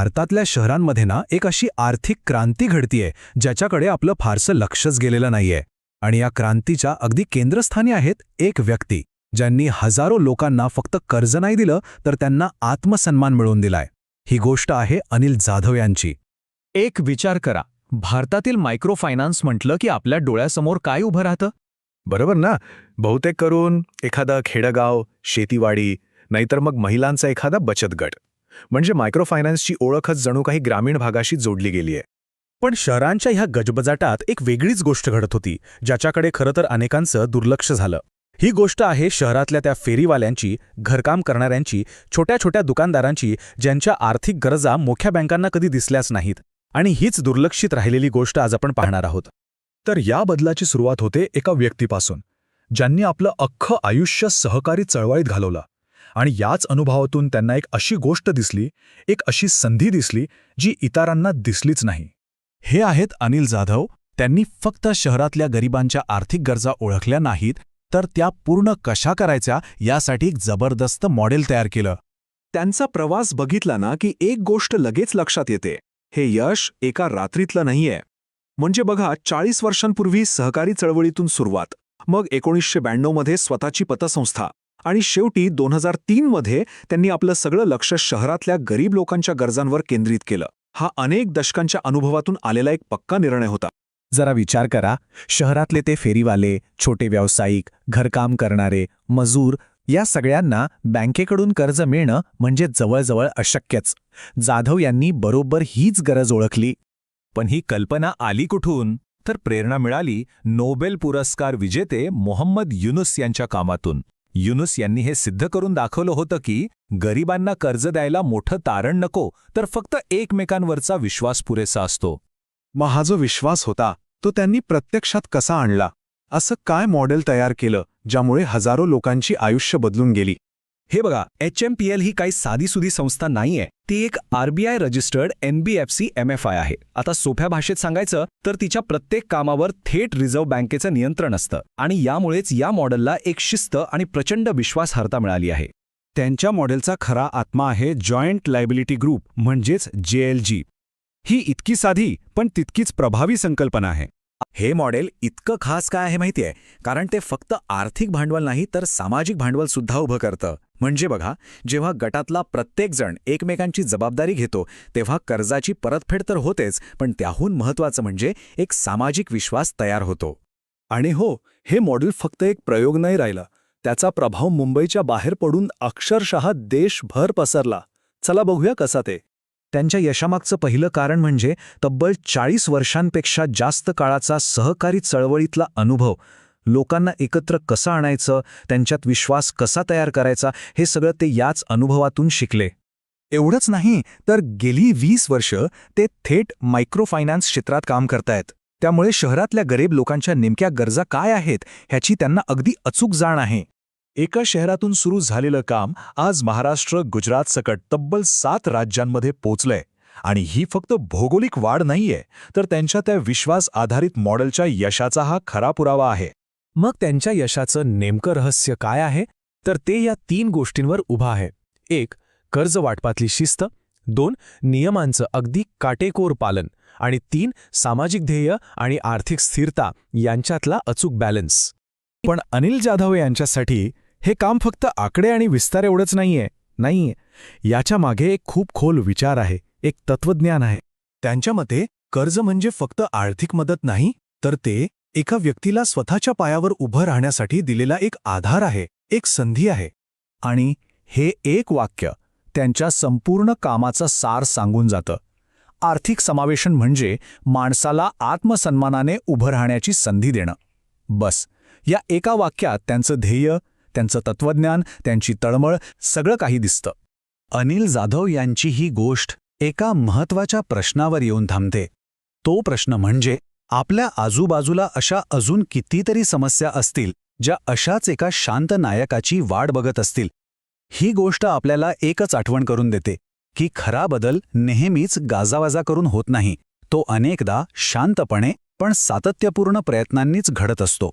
भारतातल्या शहरांमध्ये ना एक अशी आर्थिक क्रांती घडतीये ज्याच्याकडे आपलं फारसं लक्षच गेलेलं नाहीये. आणि या क्रांतीच्या अगदी केंद्रस्थानी आहेत एक व्यक्ती ज्यांनी हजारो लोकांना फक्त कर्ज नाही दिलं तर त्यांना आत्मसन्मान मिळवून दिलाय. ही गोष्ट आहे अनिल जाधव यांची. एक विचार करा, भारतातील मायक्रो फायनान्स म्हटलं की आपल्या डोळ्यासमोर काय उभं राहतं? बरोबर ना. बहुतेक करून एखादं खेडगाव, शेतीवाडी, नाहीतर मग महिलांचा एखादा बचत गट. म्हणजे मायक्रो फायनान्सची ओळखच जणू काही ग्रामीण भागाशी जोडली गेली आहे. पण शहरांच्या ह्या गजबजाटात एक वेगळीच गोष्ट घडत होती ज्याच्याकडे खरं तर अनेकांचं दुर्लक्ष झालं. ही गोष्ट आहे शहरातल्या त्या फेरीवाल्यांची, घरकाम करणाऱ्यांची, छोट्या छोट्या दुकानदारांची ज्यांच्या आर्थिक गरजा मोठ्या बँकांना कधी दिसल्याच नाहीत. आणि हीच दुर्लक्षित राहिलेली गोष्ट आज आपण पाहणार आहोत. तर या बदलाची सुरुवात होते एका व्यक्तीपासून, ज्यांनी आपलं अख्खं आयुष्य सहकारी चळवळीत घालवलं. आणि याच अनुभवातून त्यांना एक अशी गोष्ट दिसली, एक अशी संधी दिसली जी इतरांना दिसलीच नाही. हे आहेत अनिल जाधव. त्यांनी फक्त शहरातल्या गरिबांच्या आर्थिक गरजा ओळखल्या नाहीत, तर त्या पूर्ण कशा करायच्या यासाठी एक जबरदस्त मॉडेल तयार केलं. त्यांचा प्रवास बघितला ना की एक गोष्ट लगेच लक्षात येते, हे यश एका रात्रीतलं नाहीये. म्हणजे बघा, 40 वर्षांपूर्वी सहकारी चळवळीतून सुरुवात, मग 1992 मध्ये स्वतःची पतसंस्था, आणि शेवटी 2003 मध्ये त्यांनी आपलं सगळं लक्ष शहरातल्या गरीब लोकांच्या गरजांवर केंद्रित केलं. हा अनेक दशकांच्या अनुभवातून आलेला एक पक्का निर्णय होता. जरा विचार करा, शहरातले ते फेरीवाले, छोटे व्यावसायिक, घरकाम करणारे, मजूर या सगळ्यांना बँकेकडून कर्ज मिळणं म्हणजे जवळजवळ अशक्यच. जाधव यांनी बरोबर हीच गरज ओळखली. पण ही कल्पना आली कुठून? तर प्रेरणा मिळाली नोबेल पुरस्कार विजेते मोहम्मद युनुस यांच्या कामातून. युनुस यांनी हे सिद्ध करून दाखवलं होतं की गरिबांना कर्ज द्यायला मोठं तारण नको, तर फक्त एकमेकांवरचा विश्वास पुरेसा असतो. मग हा जो विश्वास होता तो त्यांनी प्रत्यक्षात कसा आणला? असं काय मॉडेल तयार केलं ज्यामुळे हजारो लोकांची आयुष्य बदलून गेली? हे बघा, HMPL ही काही साधीसुधी संस्था नाहीये. ती एक RBI रजिस्टर्ड NBFC MFI आहे. आता सोप्या भाषेत सांगायचं तर तिच्या प्रत्येक कामावर थेट रिझर्व्ह बँकेचं नियंत्रण असतं. आणि यामुळेच या मॉडेलला एक शिस्त आणि प्रचंड विश्वासार्हता मिळाली आहे. त्यांच्या मॉडेलचा खरा आत्मा आहे जॉईंट लायबिलिटी ग्रुप, म्हणजेच JLG. ही इतकी साधी पण तितकीच प्रभावी संकल्पना आहे. हे मॉडेल इतकं खास काय आहे माहितीये? कारण ते फक्त आर्थिक भांडवल नाही तर सामाजिक भांडवल सुद्धा उभं करतं. म्हणजे बघा, जेव्हा गटातला प्रत्येकजण एकमेकांची जबाबदारी घेतो तेव्हा कर्जाची परतफेड तर होतेच, पण त्याहून महत्त्वाचं म्हणजे एक सामाजिक विश्वास तयार होतो. आणि हो, हे मॉडेल फक्त एक प्रयोग नाही राहिला. त्याचा प्रभाव मुंबईच्या बाहेर पडून अक्षरशः देशभर पसरला. चला बघूया कसा ते. त्यांच्या यशामागचं पहिलं कारण म्हणजे तब्बल 40 वर्षांपेक्षा जास्त काळाचा सहकारी चळवळीतला अनुभव. लोकांना एकत्र कसं आणायचं, त्यांच्यात विश्वास कसा तयार करायचा, हे सगळं ते याच अनुभवातून शिकले. एवढंच नाही तर गेली 20 वर्ष ते थेट मायक्रो फायनान्स क्षेत्रात काम करतायत. त्यामुळे शहरातल्या गरीब लोकांच्या नेमक्या गरजा काय आहेत ह्याची त्यांना अगदी अचूक जाण आहे. एका शहरातून सुरू झालेलं काम आज महाराष्ट्र, गुजरात सकट तब्बल 7 राज्यांमध्ये पोचलंय. आणि ही फक्त भौगोलिक वाढ नाहीये, तर त्यांच्या त्या विश्वास आधारित मॉडेलच्या यशाचा हा खरा पुरावा आहे. मग त्यांच्या यशाचं नेमकं रहस्य काय आहे? तर ते या 3 गोष्टींवर उभं आहे. 1. कर्ज वाटपातली शिस्त. 2. नियमांचं अगदी काटेकोर पालन. आणि 3. सामाजिक ध्येय आणि आर्थिक स्थिरता यांच्यातला अचूक बॅलन्स. पण अनिल जाधव यांच्यासाठी हे काम फक्त आकडे आणि विस्तार एवढंच नाहीये. याच्या मागे एक खूप खोल विचार आहे, एक तत्वज्ञान आहे. त्यांच्या मते कर्ज म्हणजे फक्त आर्थिक मदत नाही, तर ते एका व्यक्तीला स्वतःच्या पायावर उभं राहण्यासाठी दिलेला एक आधार आहे, एक संधी आहे. आणि हे एक वाक्य त्यांच्या संपूर्ण कामाचं सार सांगून जातं. आर्थिक समावेशन म्हणजे माणसाला आत्मसन्मानाने उभं राहण्याची संधी देणं. बस, या एका वाक्यात त्यांचं ध्येय, त्यांचं तत्वज्ञान, त्यांची तळमळ सगळं काही दिसतं. अनिल जाधव यांची ही गोष्ट एका महत्त्वाच्या प्रश्नावर येऊन थांबते. तो प्रश्न म्हणजे आपल्या आजूबाजूला अशा अजून कितीतरी समस्या असतील ज्या अशाच एका शांत नायकाची वाट बघत असतील. ही गोष्ट आपल्याला एकच आठवण करून देते की खरा बदल नेहमीच गाजावाजा करून होत नाही. तो अनेकदा शांतपणे पण सातत्यपूर्ण प्रयत्नांनीच घडत असतो.